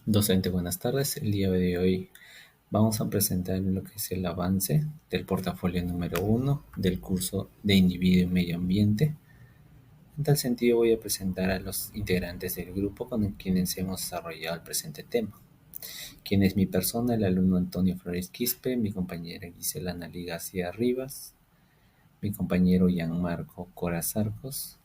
Docente, buenas tardes. El día de hoy vamos a presentar lo que es el avance del portafolio número 1 del curso de Individuo y Medio Ambiente. En tal sentido voy a presentar a los integrantes del grupo con quienes hemos desarrollado el presente tema. Quien es mi persona, el alumno Antonio Flores Quispe, mi compañera Gisela Analí García Rivas, mi compañero Gianmarco Corazarcos,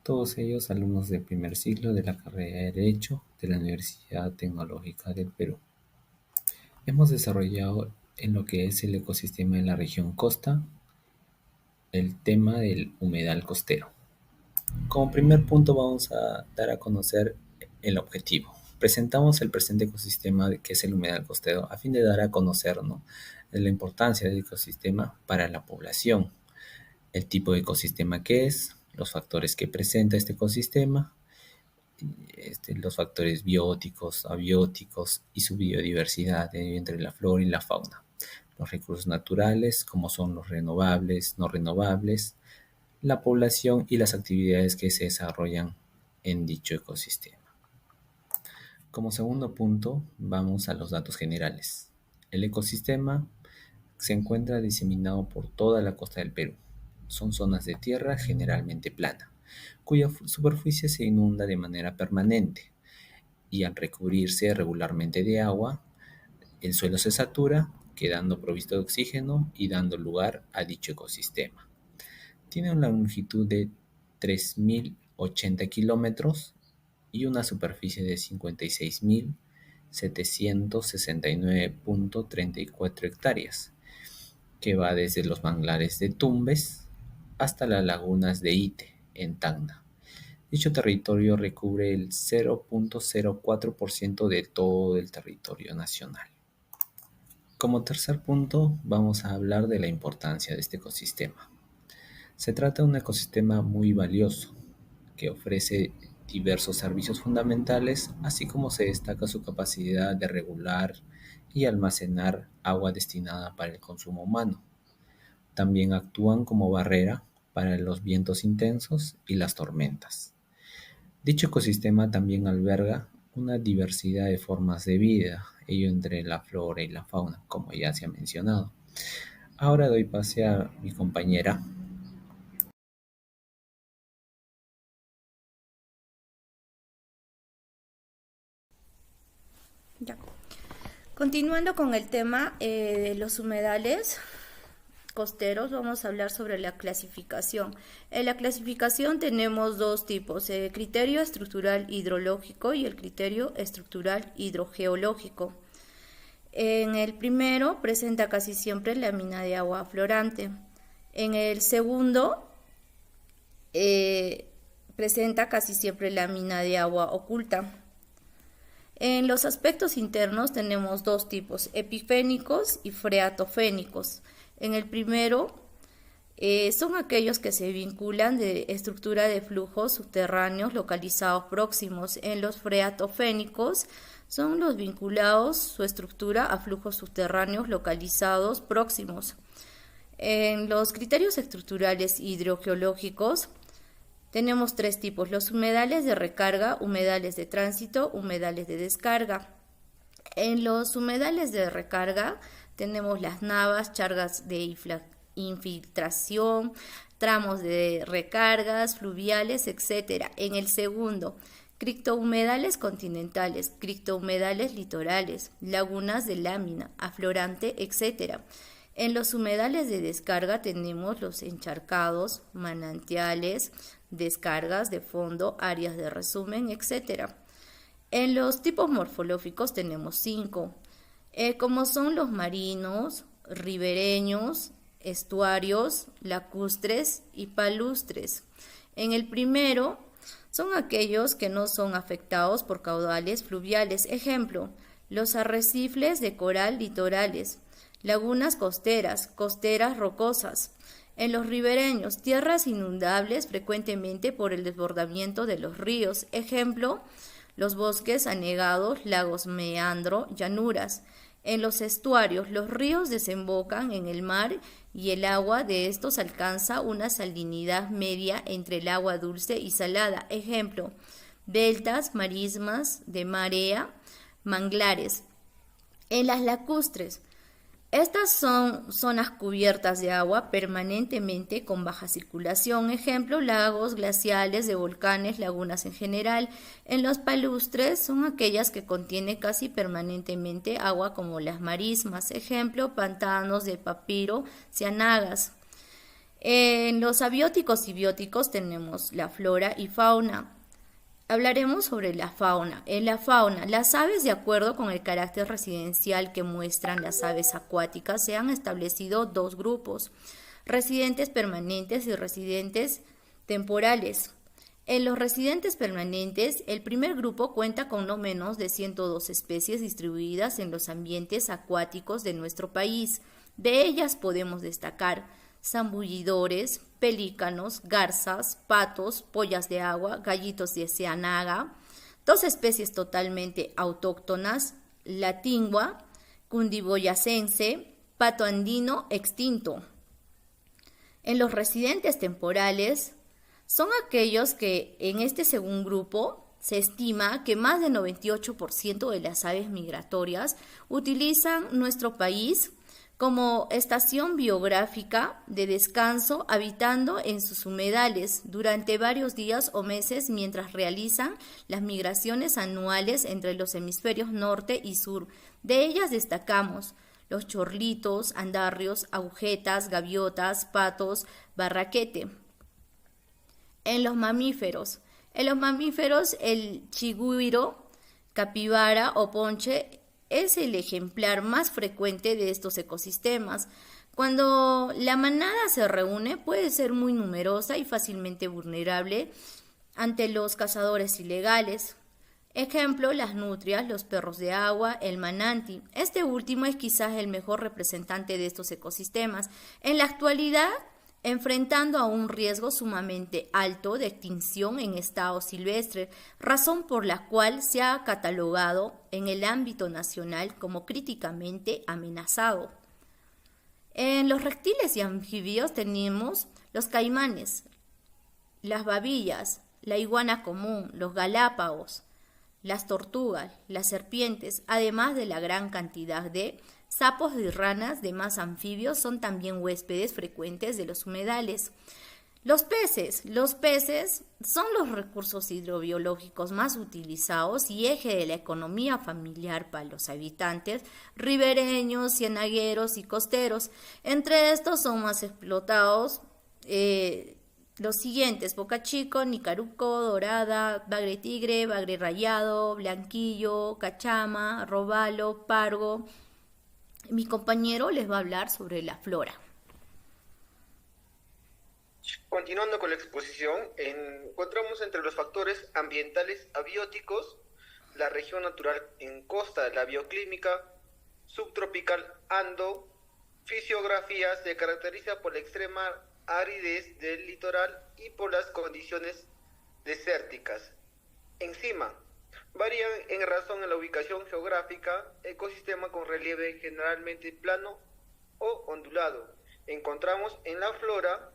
todos ellos alumnos del primer ciclo de la carrera de Derecho de la Universidad Tecnológica del Perú. Hemos desarrollado en lo que es el ecosistema de la región costa el tema del humedal costero. Como primer punto vamos a dar a conocer el objetivo. Presentamos el presente ecosistema que es el humedal costero a fin de dar a conocer, ¿no?, la importancia del ecosistema para la población, el tipo de ecosistema que es, los factores que presenta este ecosistema, los factores bióticos, abióticos y su biodiversidad entre la flora y la fauna. Los recursos naturales, como son los renovables, no renovables, la población y las actividades que se desarrollan en dicho ecosistema. Como segundo punto, vamos a los datos generales. El ecosistema se encuentra diseminado por toda la costa del Perú. Son zonas de tierra generalmente plana, cuya superficie se inunda de manera permanente y al recubrirse regularmente de agua, el suelo se satura, quedando provisto de oxígeno y dando lugar a dicho ecosistema. Tiene una longitud de 3.080 kilómetros y una superficie de 56.769.34 hectáreas, que va desde los manglares de Tumbes hasta las lagunas de Ite, en Tacna. Dicho territorio recubre el 0.04% de todo el territorio nacional. Como tercer punto, vamos a hablar de la importancia de este ecosistema. Se trata de un ecosistema muy valioso, que ofrece diversos servicios fundamentales, así como se destaca su capacidad de regular y almacenar agua destinada para el consumo humano. También actúan como barrera para los vientos intensos y las tormentas. Dicho ecosistema también alberga una diversidad de formas de vida, ello entre la flora y la fauna, como ya se ha mencionado. Ahora doy pase a mi compañera. Ya. Continuando con el tema de los humedales costeros, vamos a hablar sobre la clasificación. En la clasificación tenemos dos tipos, el criterio estructural hidrológico y el criterio estructural hidrogeológico. En el primero presenta casi siempre lámina de agua aflorante. En el segundo presenta casi siempre lámina de agua oculta. En los aspectos internos tenemos dos tipos, epifénicos y freatofénicos. En el primero son aquellos que se vinculan de estructura de flujos subterráneos localizados próximos. En los freatofénicos son los vinculados su estructura a flujos subterráneos localizados próximos. En los criterios estructurales hidrogeológicos tenemos tres tipos, los humedales de recarga, humedales de tránsito, humedales de descarga. En los humedales de recarga tenemos las navas, charcas de infiltración, tramos de recargas, fluviales, etc. En el segundo, criptohumedales continentales, criptohumedales litorales, lagunas de lámina, aflorante, etc. En los humedales de descarga tenemos los encharcados, manantiales, descargas de fondo, áreas de resumen, etc. En los tipos morfológicos tenemos 5, como son los marinos, ribereños, estuarios, lacustres y palustres. En el primero son aquellos que no son afectados por caudales fluviales. Ejemplo, los arrecifes de coral litorales, lagunas costeras, costeras rocosas. En los ribereños, tierras inundables frecuentemente por el desbordamiento de los ríos. Ejemplo, los bosques anegados, lagos meandro, llanuras. En los estuarios, los ríos desembocan en el mar y el agua de estos alcanza una salinidad media entre el agua dulce y salada. Ejemplo, deltas, marismas de marea, manglares. En las lacustres, estas son zonas cubiertas de agua permanentemente con baja circulación, ejemplo, lagos, glaciales, de volcanes, lagunas en general. En los palustres son aquellas que contienen casi permanentemente agua como las marismas, ejemplo, pantanos de papiro, ciénagas. En los abióticos y bióticos tenemos la flora y fauna. Hablaremos sobre la fauna. En la fauna, las aves, de acuerdo con el carácter residencial que muestran las aves acuáticas, se han establecido dos grupos: residentes permanentes y residentes temporales. En los residentes permanentes, el primer grupo cuenta con no menos de 102 especies distribuidas en los ambientes acuáticos de nuestro país. De ellas podemos destacar zambullidores, pelícanos, garzas, patos, pollas de agua, gallitos de ciénaga, dos especies totalmente autóctonas, la tingua, cundiboyacense, pato andino extinto. En los residentes temporales son aquellos que en este segundo grupo se estima que más del 98% de las aves migratorias utilizan nuestro país como estación biográfica de descanso, habitando en sus humedales durante varios días o meses mientras realizan las migraciones anuales entre los hemisferios norte y sur. De ellas destacamos los chorlitos, andarrios, agujetas, gaviotas, patos, barraquete. En los mamíferos, el chigüiro, capibara o ponche es el ejemplar más frecuente de estos ecosistemas. Cuando la manada se reúne, puede ser muy numerosa y fácilmente vulnerable ante los cazadores ilegales. Ejemplo, las nutrias, los perros de agua, el manatí. Este último es quizás el mejor representante de estos ecosistemas. En la actualidad, enfrentando a un riesgo sumamente alto de extinción en estado silvestre, razón por la cual se ha catalogado en el ámbito nacional como críticamente amenazado. En los reptiles y anfibios tenemos los caimanes, las babillas, la iguana común, los galápagos, las tortugas, las serpientes, además de la gran cantidad de sapos y ranas. Demás anfibios son también huéspedes frecuentes de los humedales. Los peces son los recursos hidrobiológicos más utilizados y eje de la economía familiar para los habitantes ribereños, cienagueros y costeros. Entre estos son más explotados los siguientes: bocachico, nicaruco, dorada, bagre tigre, bagre rayado, blanquillo, cachama, robalo, pargo. Mi compañero les va a hablar sobre la flora. Continuando con la exposición, encontramos entre los factores ambientales abióticos la región natural en costa, la bioclímica subtropical ando. Fisiografía se caracteriza por la extrema aridez del litoral y por las condiciones desérticas. Encima, varían en razón de la ubicación geográfica, ecosistema con relieve generalmente plano o ondulado. Encontramos en la flora,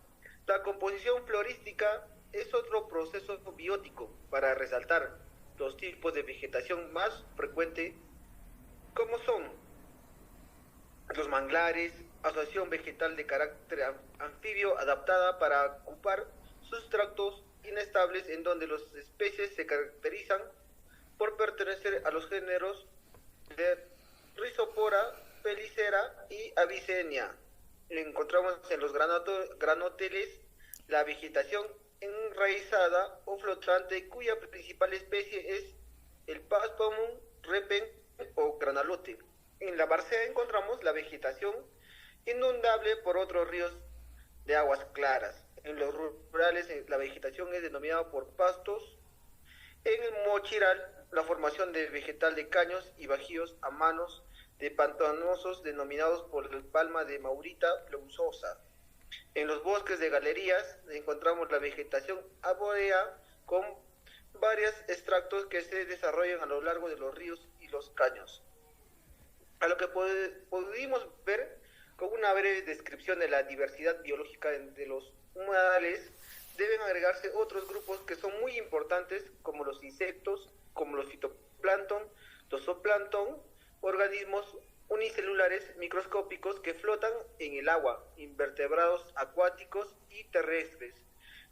la composición florística es otro proceso biótico para resaltar los tipos de vegetación más frecuentes, como son los manglares, asociación vegetal de carácter anfibio adaptada para ocupar sustratos inestables en donde las especies se caracterizan por pertenecer a los géneros de Rhizopora, Pelicera y Avicennia. Encontramos en los granoteles la vegetación enraizada o flotante, cuya principal especie es el paspamum, repen o granalote. En la Barcea encontramos la vegetación inundable por otros ríos de aguas claras. En los rurales la vegetación es denominada por pastos. En el Mochiral, la formación de vegetal de caños y bajíos a manos de pantanosos denominados por el palma de Maurita pleusosa. En los bosques de galerías encontramos la vegetación arbórea con varios extractos que se desarrollan a lo largo de los ríos y los caños. A lo que pudimos ver con una breve descripción de la diversidad biológica de los humedales, deben agregarse otros grupos que son muy importantes, como los insectos, como los fitoplancton, los zooplancton, organismos unicelulares microscópicos que flotan en el agua, invertebrados acuáticos y terrestres,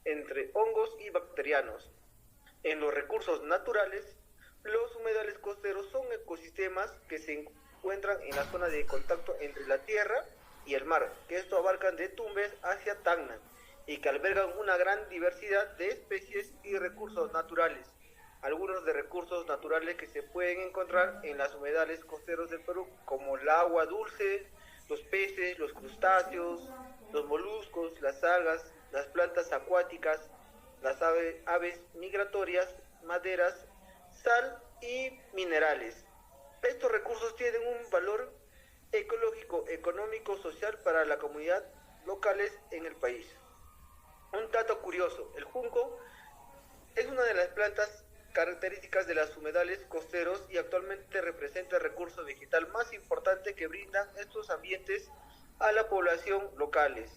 entre hongos y bacterianos. En los recursos naturales, los humedales costeros son ecosistemas que se encuentran en la zona de contacto entre la tierra y el mar, que esto abarcan de Tumbes hacia Tacna, y que albergan una gran diversidad de especies y recursos naturales. Algunos de recursos naturales que se pueden encontrar en las humedales costeros del Perú, como el agua dulce, los peces, los crustáceos, los moluscos, las algas, las plantas acuáticas, las aves migratorias, maderas, sal y minerales. Estos recursos tienen un valor ecológico, económico, social para la comunidad locales en el país. Un dato curioso, el junco es una de las plantas características de los humedales costeros y actualmente representa el recurso vegetal más importante que brindan estos ambientes a la población locales.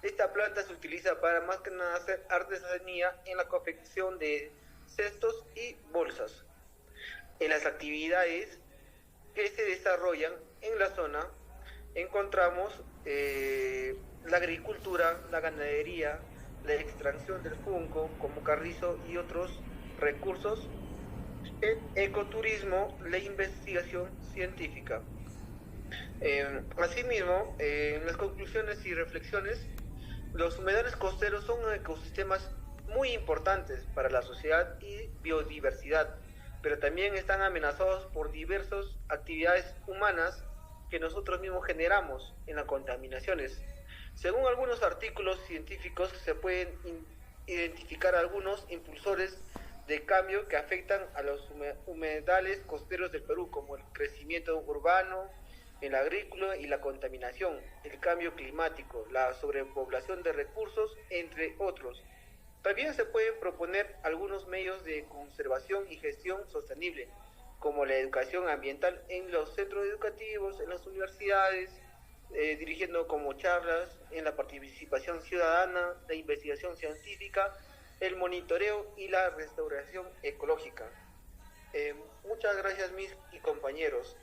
Esta planta se utiliza para más que nada hacer artesanía en la confección de cestos y bolsas. En las actividades que se desarrollan en la zona encontramos la agricultura, la ganadería, la extracción del junco como carrizo y otros recursos, el ecoturismo, la investigación científica. Asimismo, en las conclusiones y reflexiones, los humedales costeros son ecosistemas muy importantes para la sociedad y biodiversidad, pero también están amenazados por diversas actividades humanas que nosotros mismos generamos en las contaminaciones. Según algunos artículos científicos, se pueden identificar algunos impulsores de cambio que afectan a los humedales costeros del Perú, como el crecimiento urbano, el agrícola y la contaminación, el cambio climático, la sobrepoblación de recursos, entre otros. También se pueden proponer algunos medios de conservación y gestión sostenible, como la educación ambiental en los centros educativos, en las universidades, dirigiendo como charlas, en la participación ciudadana, la investigación científica, el monitoreo y la restauración ecológica. Muchas gracias, mis y compañeros.